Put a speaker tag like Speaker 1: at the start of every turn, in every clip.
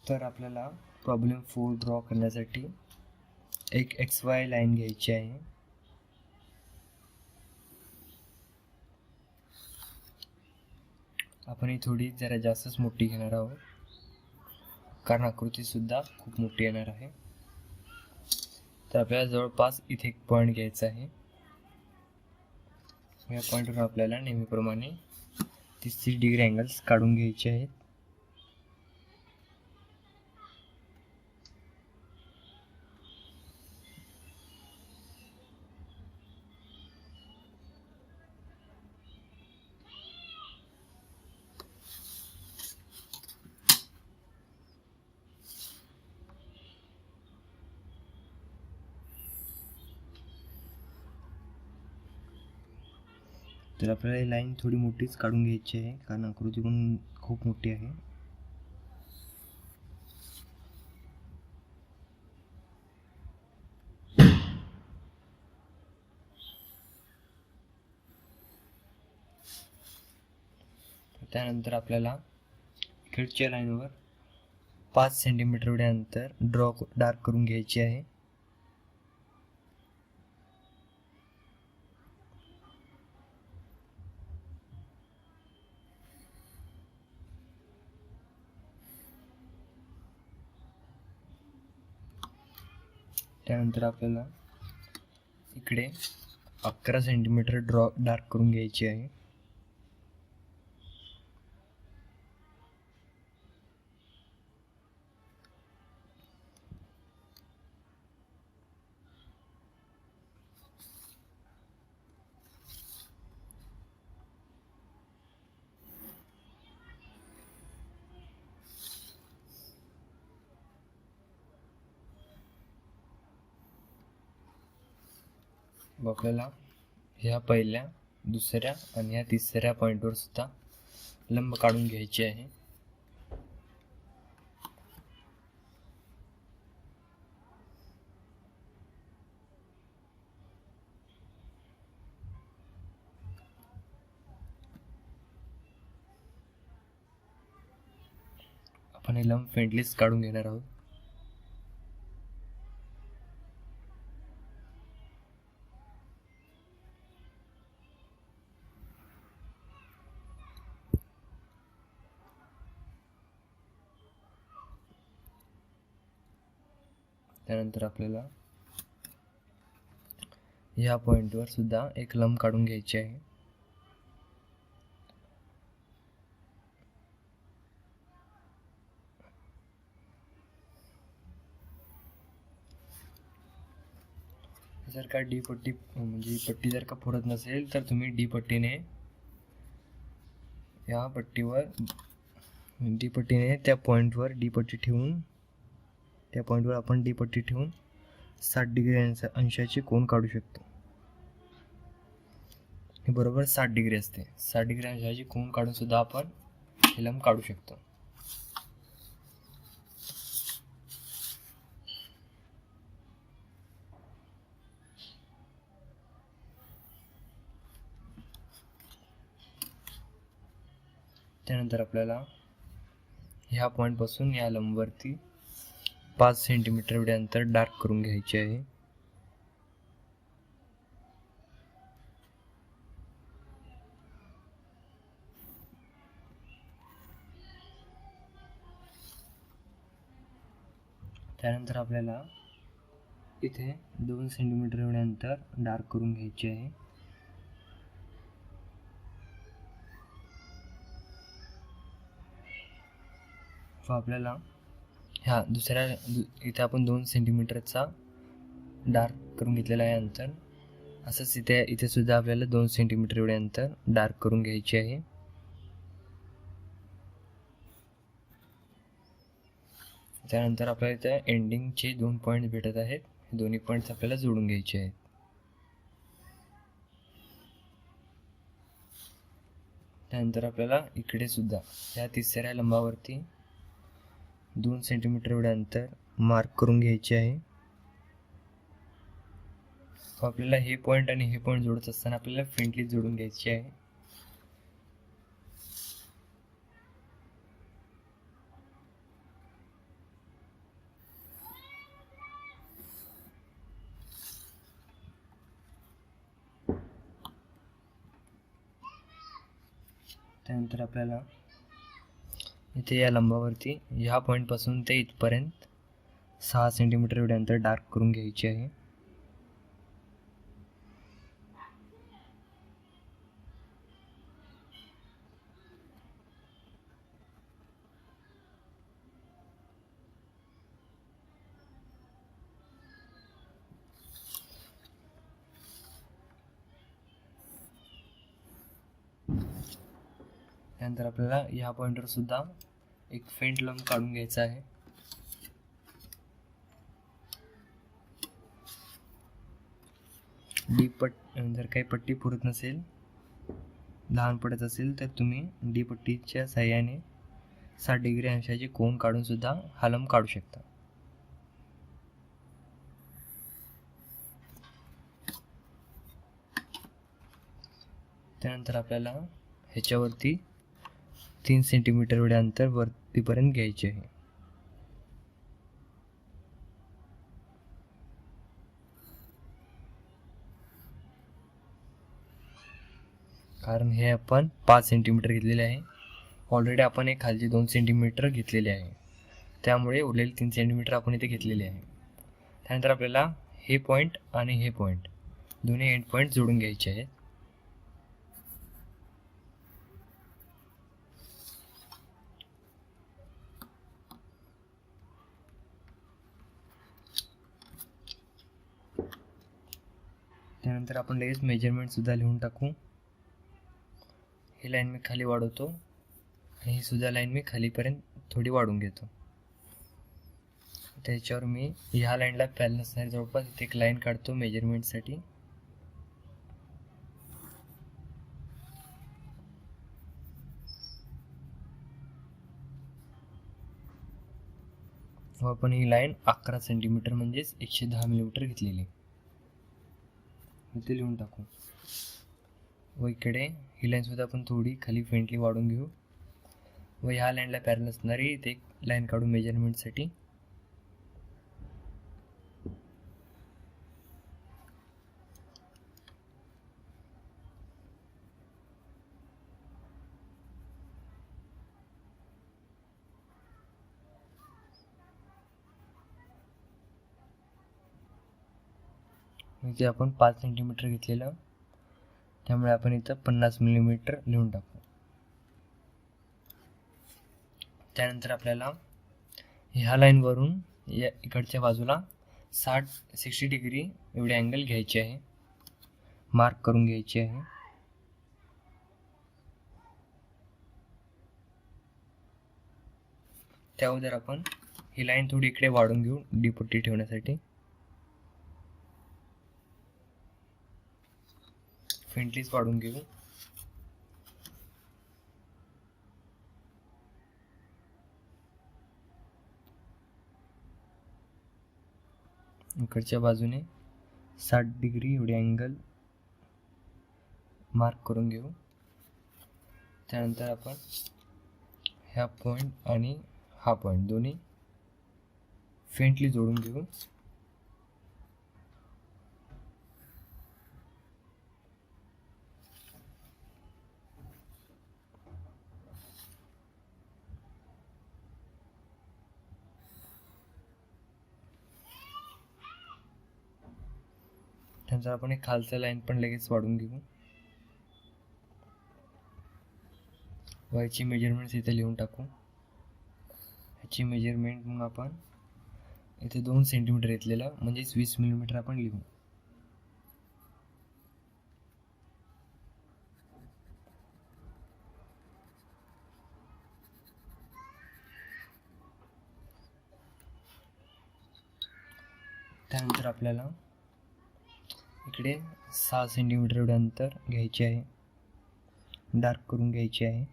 Speaker 1: तर आपल्याला problem 4 draw करण्यासाठी एक XY लाईन घ्यायची आहे. आपण ही थोडी जरा जास्तच मोठी घेणार आहोत, कारण आकृती सुद्धा खूप मोठी येणार आहे. तर आपल्याला जवळपास इथे एक पॉईंट घ्यायचा आहे. या पॉईंटवर आपल्याला नेहमीप्रमाणे 30 डिग्री अँगल्स काढून घ्यायचे आहेत. तर आपल्याला ही लाईन थोडी मोठीच काढून घ्यायची आहे, कारण आकृती पण खूप मोठी आहे. त्यानंतर आपल्याला इकडच्या लाईनवर 5 सेंटीमीटर एवढे अंतर डार्क करून घ्यायचे आहे. त्यानंतर आपल्याला इकडे 11 सेंटीमीटर डार्क करून घ्यायची आहे. आपल्याला ह्या पहिल्या, दुसऱ्या आणि ह्या तिसऱ्या पॉईंटवर सुद्धा लंब काढून घ्यायचे आहे. आपण हे लंब फ्रेंडलीच काढून घेणार आहोत. त्यानंतर आपल्याला ह्या पॉईंटवर सुद्धा एक लंब काढून घ्यायचे आहे. जर का डी पट्टी म्हणजे पट्टी जर का पुरत नसेल तर तुम्ही डी पट्टीने या पट्टीवर डी पट्टीने त्या पॉईंटवर डी पट्टी ठेवून त्या पॉईंटवर आपण डी पट्टी ठेवून 60 डिग्री अंशाचे कोन काढू शकतो. हे बरोबर 60 डिग्री असते. 60 डिग्री अंशाचे कोन काढून सुद्धा आपण हे लंब काढू शकतो. त्यानंतर आपल्याला ह्या पॉईंट पासून या लंबवरती 5 सेंटीमीटर एवढे अंतर डार्क करून घ्यायचे आहे. त्यानंतर आपल्याला इथे 2 सेंटीमीटर एवढे अंतर डार्क करून घ्यायचे आहे. आपल्याला ह्या दुसऱ्या इथे आपण 2 सेंटीमीटरचा डार्क करून घेतलेला आहे अंतर. असंच इथे सुद्धा आपल्याला 2 सेंटीमीटर एवढे अंतर डार्क करून घ्यायचे आहे. त्यानंतर आपल्याला इथे एंडिंगचे 2 पॉईंट भेटत आहेत. हे दोन्ही पॉईंट्स आपल्याला जोडून घ्यायचे आहेत. त्यानंतर आपल्याला इकडे सुद्धा ह्या तिसऱ्या लंबावरती 2 सेंटीमीटर एवढे अंतर मार्क करून घ्यायचे आहे. आपल्याला हे पॉईंट आणि हे पॉईंट जोडत असताना आपल्याला फ्रेंडली जोडून घ्यायचे आहे. त्यानंतर आपल्याला इथे या लंबावरती ह्या पॉईंटपासून ते इथपर्यंत 6 सेंटीमीटर एवढे अंतर डार्क करून घ्यायचे आहे. त्यानंतर आपल्याला ह्या पॉईंटवर सुद्धा एक फेंट लंब काढून घ्यायचा आहे. जर काही पट्टी पुरत नसेल, लहान पडत असेल, तर तुम्ही डी पट्टीच्या साह्याने 60 डिग्री अंशाचे कोन काढून सुद्धा हा लंब काढू शकता. त्यानंतर आपल्याला ह्याच्यावरती 3 सेंटीमीटर एवढे अंतर वरतीपर्यंत घ्यायचे आहे. कारण हे आपण 5 सेंटीमीटर घेतलेले आहे. ऑलरेडी आपण एक खालचे 2 सेंटीमीटर घेतलेले आहे, त्यामुळे उरलेले 3 सेंटीमीटर आपण इथे घेतलेले आहे. त्यानंतर आपल्याला हे पॉईंट आणि हे पॉईंट दोन्ही एंड पॉईंट जोडून घ्यायचे आहेत. त्यानंतर आपण लगेच मेजरमेंट सुद्धा लिहून टाकू. ही लाईन मी खाली वाढवतो आणि ही सुद्धा लाईन मी खालीपर्यंत थोडी वाढवून घेतो. त्याच्यावर मी ह्या लाईनला पॅरलल असणारी जवळपास इथे एक लाईन काढतो मेजरमेंटसाठी. व आपण ही लाईन 11 सेंटीमीटर म्हणजेच 110 मिलीमीटर घेतलेली इथे लिहून टाकू. व इकडे ही लाईन सुद्धा आपण थोडी खाली फेंटली वाढून घेऊ व ह्या लाईनला पॅरलल असणारी इथे एक लाईन काढू मेजरमेंटसाठी. इथे आपण 5 सेंटीमीटर घेतलेलं, त्यामुळे आपण इथं 50 मिलीमीटर लिहून टाकू. त्यानंतर आपल्याला ह्या लाईनवरून या इकडच्या बाजूला 60 डिग्री एवढे अँगल घ्यायचे आहे, मार्क करून घ्यायचे आहे. त्या अगोदर आपण ही लाईन थोडी इकडे वाढून घेऊ डी पट्टी ठेवण्यासाठी. फेंटलीच वाढून घेऊ. इकडच्या बाजूने 60 डिग्री एवढे अँगल मार्क करून घेऊ. त्यानंतर आपण ह्या पॉईंट आणि हा पॉईंट दोन्ही फेंटली जोडून घेऊ. त्यानंतर आपण एक खालचा लाईन पण लगेच वाढून घेऊ. याची मेजरमेंट्स इथे लिहून टाकू. ह्याची मेजरमेंट मग आपण इथे 2 सेंटीमीटर घेतलेलं म्हणजेच 20 मिलीमीटर आपण लिहू. त्यानंतर आपल्याला इकडे 6 सेंटीमीटर एवढे अंतर घ्यायचे आहे, डार्क करून घ्यायचे आहे.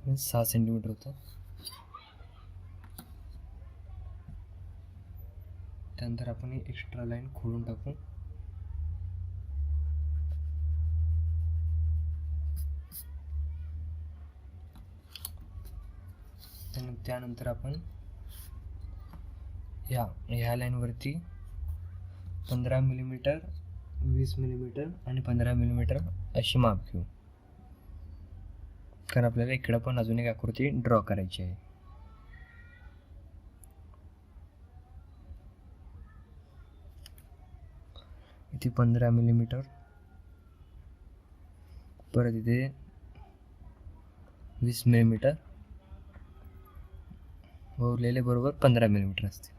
Speaker 1: हे 6 सेंटीमीटर होतं. त्यानंतर आपण ही एक्स्ट्रा लाईन खोडून टाकू. त्यानंतर आपण ह्या लाईनवरती 15 मिलीमीटर, 20 मिलीमीटर आणि 15 मिलीमीटर अशी माप घेऊ, कारण आपल्याला इकडं पण अजून एक आकृती ड्रॉ करायची आहे. इथे 15 मिलीमीटर, परत इथे 20 मिलीमीटर, उरलेले बरोबर 15 मिलीमीटर असते.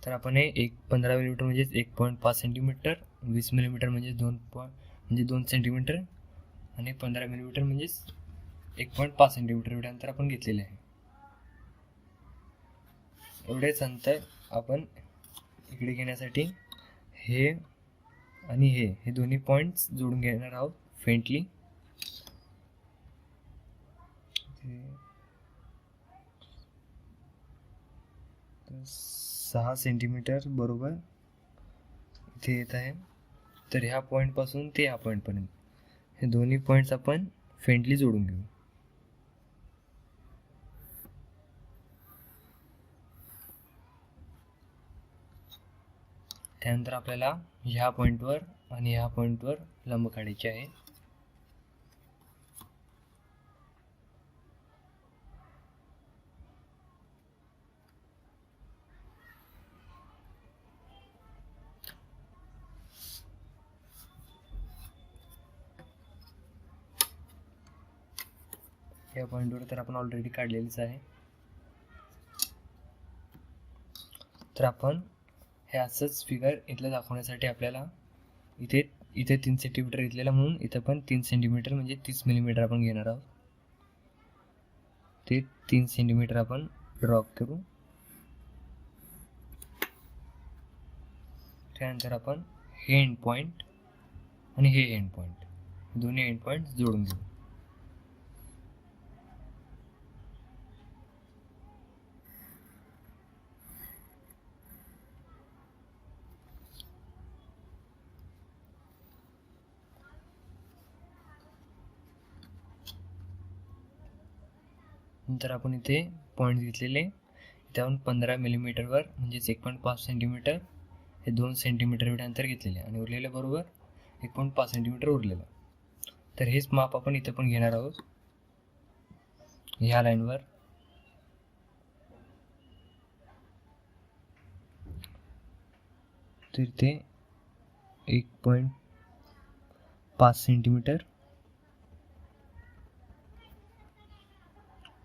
Speaker 1: तर आपण हे 15 मिलीमीटर म्हणजे 1.5 सेंटीमीटर, 20 मिलीमीटर म्हणजे 2 सेंटीमीटर आणि 15 मिलीमीटर म्हणजे 1.5 सेंटीमीटर एवढे अंतर आपण घेतलेले आहे. एवढेच अंतर आपण इकडे घेण्यासाठी हे आणि हे दोन्ही पॉईंट्स जोडून घेणार आहोत फेंटली. 6 सेंटीमीटर बरोबर इथे येत आहे. तर ह्या पॉईंटपासून ते ह्या पॉईंटपर्यंत हे दोन्ही पॉईंट्स आपण फेंटली जोडून घेऊ. त्यानंतर आपल्याला ह्या पॉईंटवर आणि ह्या पॉईंटवर लंब काढायचे आहे. या पॉईंटवर तर आपण ऑलरेडी काढलेलीच आहे. तर आपण हे असंच फिगर इथलं दाखवण्यासाठी आपल्याला इथे 3 सेंटीमीटर घेतलेला, म्हणून इथं पण 3 सेंटीमीटर म्हणजे 30 मिलीमीटर आपण घेणार आहोत. ते 3 सेंटीमीटर आपण ड्रॉ करू. त्यानंतर आपण हे एंड पॉईंट आणि हे एंड पॉईंट, दोन्ही एंड पॉईंट जोडून घेऊ. नंतर आपण इथे पॉईंट घेतलेले, इथे आपण 15 मिलीमीटरवर म्हणजेच 1.5 सेंटीमीटर हे 2 सेंटीमीटर एवढे अंतर घेतलेले आणि उरलेलं बरोबर 1.5 सेंटीमीटर उरलेलं. तर हेच माप आपण इथे पण घेणार आहोत ह्या लाईनवर. तर इथे 1.5 सेंटीमीटर,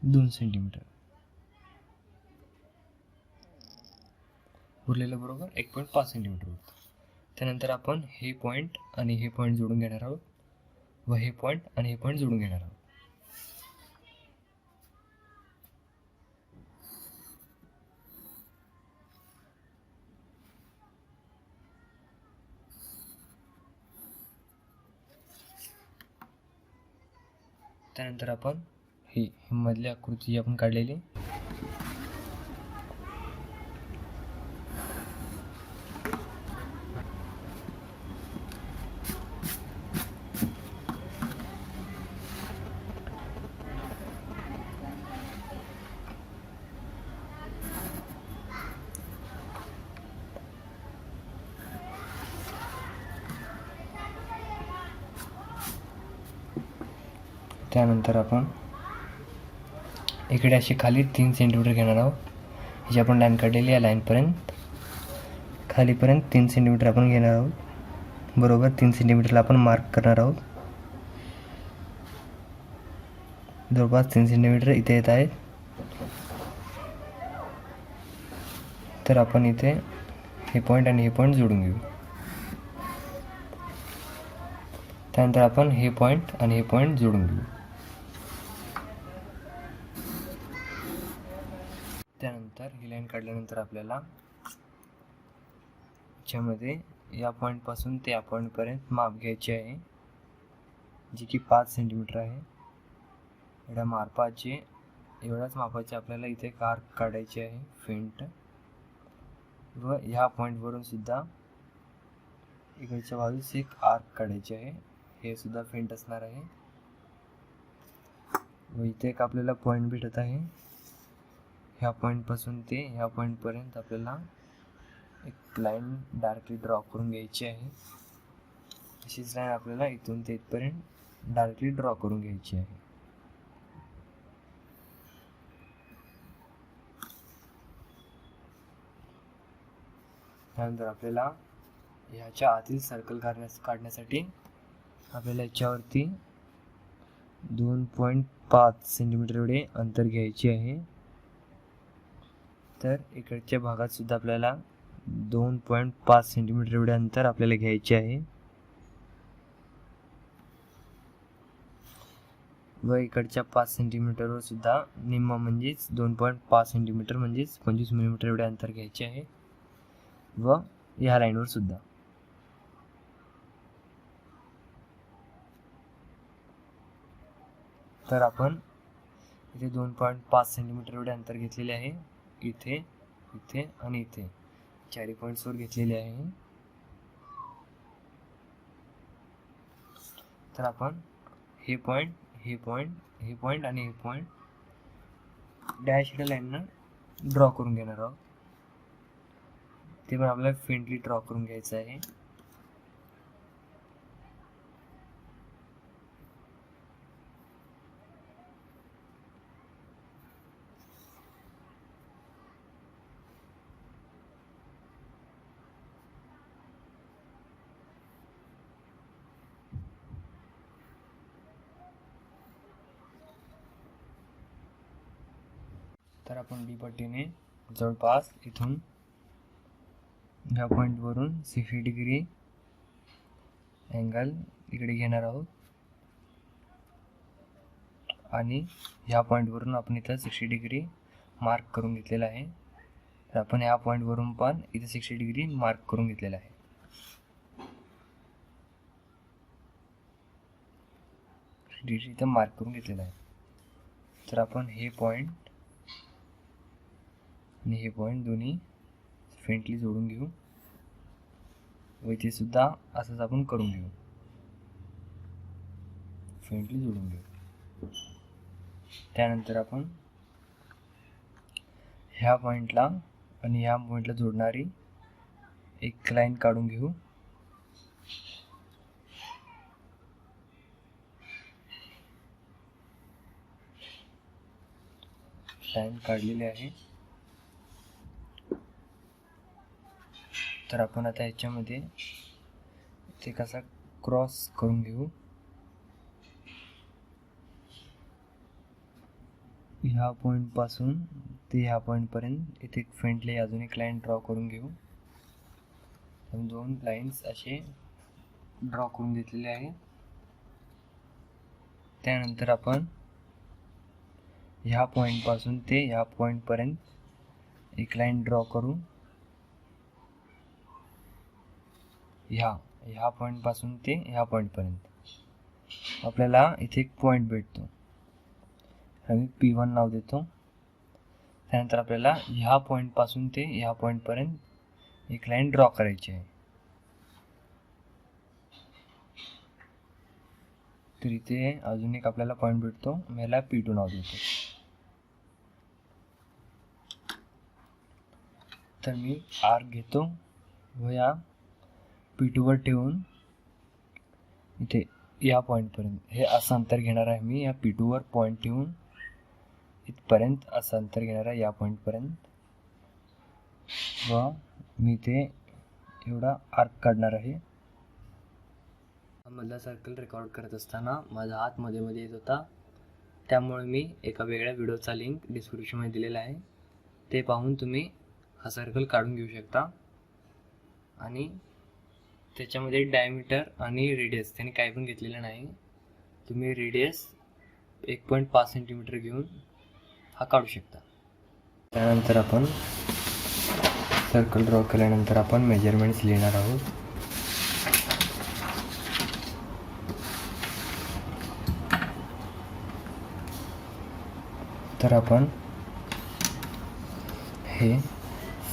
Speaker 1: 2 सेंटीमीटर उरलेलं बरोबर 1.5 सेंटीमीटर होतं. त्यानंतर आपण हे पॉईंट आणि हे पॉईंट जोडून घेणार आहोत व हे पॉईंट आणि हे पॉईंट जोडून घेणार आहोत. त्यानंतर आपण ही मधली आकृती आपण काढलेली त्यानंतर आपण इकडे अशी खाली 3 सेंटीमीटर घेणार आहोत. जी आपण लाईन काढलेली या लाईनपर्यंत खालीपर्यंत 3 सेंटीमीटर आपण घेणार आहोत. बरोबर 3 सेंटीमीटरला आपण मार्क करणार आहोत. जवळपास 3 सेंटीमीटर इथे येत आहे. तर आपण इथे हे पॉईंट आणि हे पॉईंट जोडून घेऊ. त्यानंतर आपण हे पॉईंट आणि हे पॉईंट जोडून घेऊ. त्यानंतर ही लाईन काढल्यानंतर आपल्याला याच्यामध्ये या पॉईंटपासून ते या पॉईंटपर्यंत माप घ्यायचे आहे, जे की 5 सेंटीमीटर आहे. एवढ्या मापाचे एवढाच मापाची आपल्याला इथे एक आर्क काढायची आहे फेंट, व ह्या पॉईंटवरून सुद्धा इकडच्या बाजूस एक आर्क काढायची आहे, हे सुद्धा फेंट असणार आहे. व इथे एक आपल्याला पॉईंट भेटत आहे. ह्या पॉईंटपासून ते ह्या पॉईंटपर्यंत आपल्याला एक लाईन डायरेक्टली ड्रॉ करून घ्यायची आहे. अशीच लाईन आपल्याला इथून ते इथपर्यंत डायरेक्टली ड्रॉ करून घ्यायची आहे. त्यानंतर आपल्याला ह्याच्या आतील सर्कल काढण्यासाठी आपल्याला याच्यावरती 2.5 सेंटीमीटर एवढे अंतर घ्यायचे आहे. तर इकडच्या भागात सुद्धा आपल्याला 2.5 सेंटीमीटर एवढे अंतर आपल्याला घ्यायचे आहे. व इकडच्या 5 सेंटीमीटरवर सुद्धा निम्मा म्हणजेच 2.5 सेंटीमीटर म्हणजेच 25 मिलीमीटर एवढे अंतर घ्यायचे आहे. व ह्या लाईनवर सुद्धा तर आपण इथे 2.5 सेंटीमीटर एवढे अंतर घेतलेले आहे. इथे, इथे आणि इथे चारी पॉईंट्सवर घेतलेले आहे. तर आपण हे पॉईंट, हे पॉईंट, हे पॉईंट आणि हे पॉईंट डॅश लाईननं ड्रॉ करून घेणार आहोत. ते पण आपल्याला फेंटली ड्रॉ करून घ्यायचं आहे. तर आपण डी पट्टीने जवळपास इथून ह्या पॉईंटवरून 60 डिग्री अँगल इकडे घेणार आहोत आणि ह्या पॉईंटवरून आपण इथं 60 डिग्री मार्क करून घेतलेला आहे. तर आपण ह्या पॉईंटवरून पण इथे 60 डिग्री मार्क करून घेतलेला आहे. इथं मार्क करून घेतलेला आहे. तर आपण हे पॉईंट आणि हे पॉईंट दोन्ही फ्रंटली जोडून घेऊ व इथे सुद्धा असंच आपण करून घेऊ, फ्रंटली जोडून घेऊ. त्यानंतर आपण ह्या पॉईंटला आणि ह्या पॉईंटला जोडणारी एक लाईन काढून घेऊ. लाईन काढलेली आहे. तर आपण आता याच्यामध्ये ते कसा क्रॉस करून घेऊ. ह्या पॉईंट पासून ते ह्या पॉईंट पर्यंत इथे फ्रंटली अजून एक लाईन ड्रॉ करून घेऊ. दोन लाईन्स असे ड्रॉ करून घेतलेले आहे. त्यानंतर आपण ह्या पॉईंट पासून ते ह्या पॉईंट पर्यंत एक लाईन ड्रॉ करू. ह्या पॉईंट पासून ते ह्या पॉईंट पर्यंत आपल्याला इथे एक पॉईंट भेटतो, आम्ही P1 नाव देतो. त्यानंतर आपल्याला ह्या पॉईंट पासून ते ह्या पॉईंट पर्यंत एक लाईन ड्रॉ करायची आहे. तर इथे अजून एक आपल्याला पॉईंट भेटतो, मी याला P2 नाव देतो. तर मी आर्क घेतो व या P2 वर ठेवून इथे या पॉईंटपर्यंत हे असं अंतर घेणार आहे. मी या P2 वर पॉईंट ठेवून इथपर्यंत असं अंतर घेणार आहे या पॉईंटपर्यंत व मी ते एवढा आर्क काढणार आहे. मधला सर्कल रेकॉर्ड करत असताना माझा हात मध्ये येत होता, त्यामुळे मी एका वेगळ्या व्हिडिओचा लिंक डिस्क्रिप्शनमध्ये दिलेला आहे, ते पाहून तुम्ही हा सर्कल काढून घेऊ शकता. आणि त्याच्यामध्ये डायमीटर आणि रेडियस त्यांनी काही पण घेतलेलं नाही. तुम्ही रेडियस 1.5 सेंटीमीटर घेऊन हा काढू शकता. त्यानंतर आपण सर्कल ड्रॉ केल्यानंतर आपण मेजरमेंट्स लिहिणार आहोत. तर आपण हे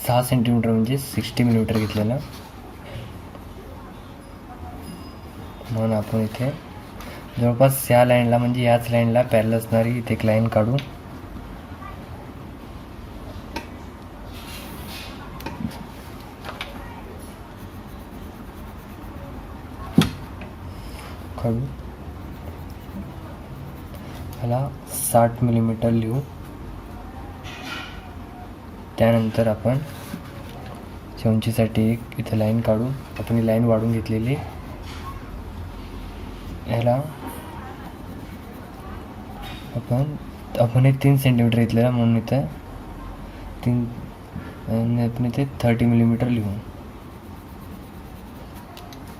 Speaker 1: 6 सेंटीमीटर म्हणजे 60 मिलीमीटर घेतलेलं. म्हणून आपण इथे जवळपास या लाईनला म्हणजे याच लाईनला पॅरल असणारी इथे एक लाईन काढू. ह्याला 60 मिलीमीटर लिहू. त्यानंतर आपण उंचीसाठी एक इथे लाईन काढू. आपण ही लाईन वाढून घेतलेली. ह्याला आपण हे 3 सेंटीमीटर घेतलेला म्हणून इथं 3 आपण इथे 30 मिलीमीटर लिहू.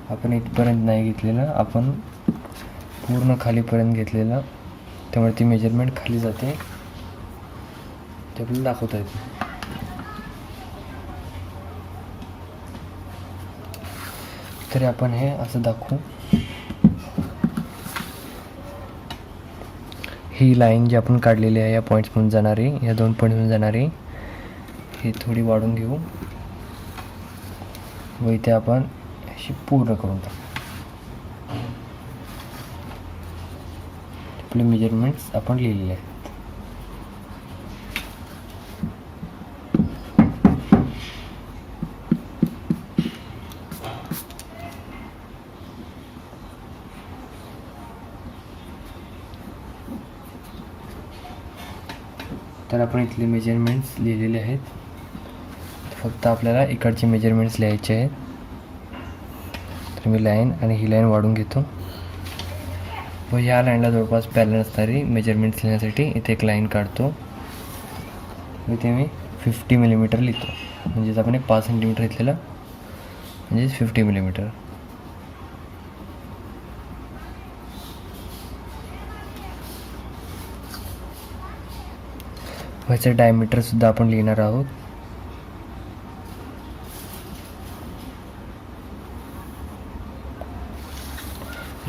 Speaker 1: आपण इथपर्यंत नाही घेतलेलं, आपण पूर्ण खालीपर्यंत घेतलेलं, त्यामुळे ती मेजरमेंट खाली जाते ते आपल्याला दाखवता येते. तरी आपण हे असं दाखवू. ही लाईन जी आपण काढलेली आहे या पॉईंट्समधून जाणारी, या 2 पॉईंट्समधून जाणारी, ही थोडी वाढून घेऊ व इथे आपण अशी पूर्ण करून टाकू. आपले मेजरमेंट्स आपण लिहिलेले आहेत. तर आपण इथले मेजरमेंट्स लिहिलेले आहेत. फक्त आपल्याला इकडचे मेजरमेंट्स लिहायचे आहेत. तर मी लाईन आणि ही लाईन वाढून घेतो व ह्या लाईनला जवळपास पॅरलल असणारी मेजरमेंट्स लिहिण्यासाठी इथे एक लाईन काढतो. इथे मी 50 मिलीमीटर लिहितो. म्हणजेच आपण एक 5 सेंटीमीटर घेतलेलं, म्हणजेच 50 मिलीमीटर. ह्याचं डायमीटरसुद्धा आपण लिहिणार आहोत.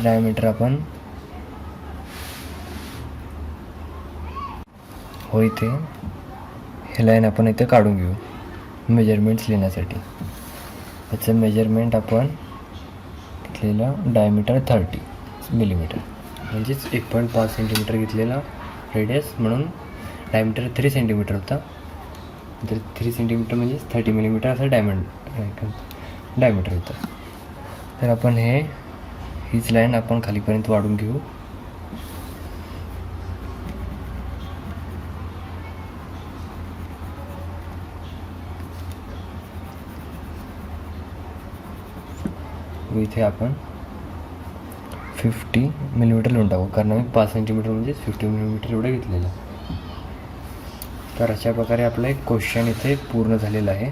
Speaker 1: डायमीटर आपण इथे हे लाईन आपण इथे काढून घेऊ मेजरमेंट्स लिहिण्यासाठी. याचं मेजरमेंट आपण घेतलेलं डायमीटर 30 मिलीमीटर, म्हणजेच 1.5 सेंटीमीटर घेतलेला रेडियस, म्हणून डायमीटर 3 सेंटीमीटर होता. तर 3 सेंटीमीटर म्हणजे 30 मिलीमीटर असं डायमीटर होतं. तर आपण हीच लाईन आपण खालीपर्यंत वाढून घेऊ. इथे आपण 50 मिलीमीटर लिहून टाकू, कारण आम्ही 5 सेंटीमीटर म्हणजे 50 मिलीमीटर एवढं घेतलेलं. तर अशा प्रकारे आपला एक क्वेश्चन इथे पूर्ण झालेला आहे.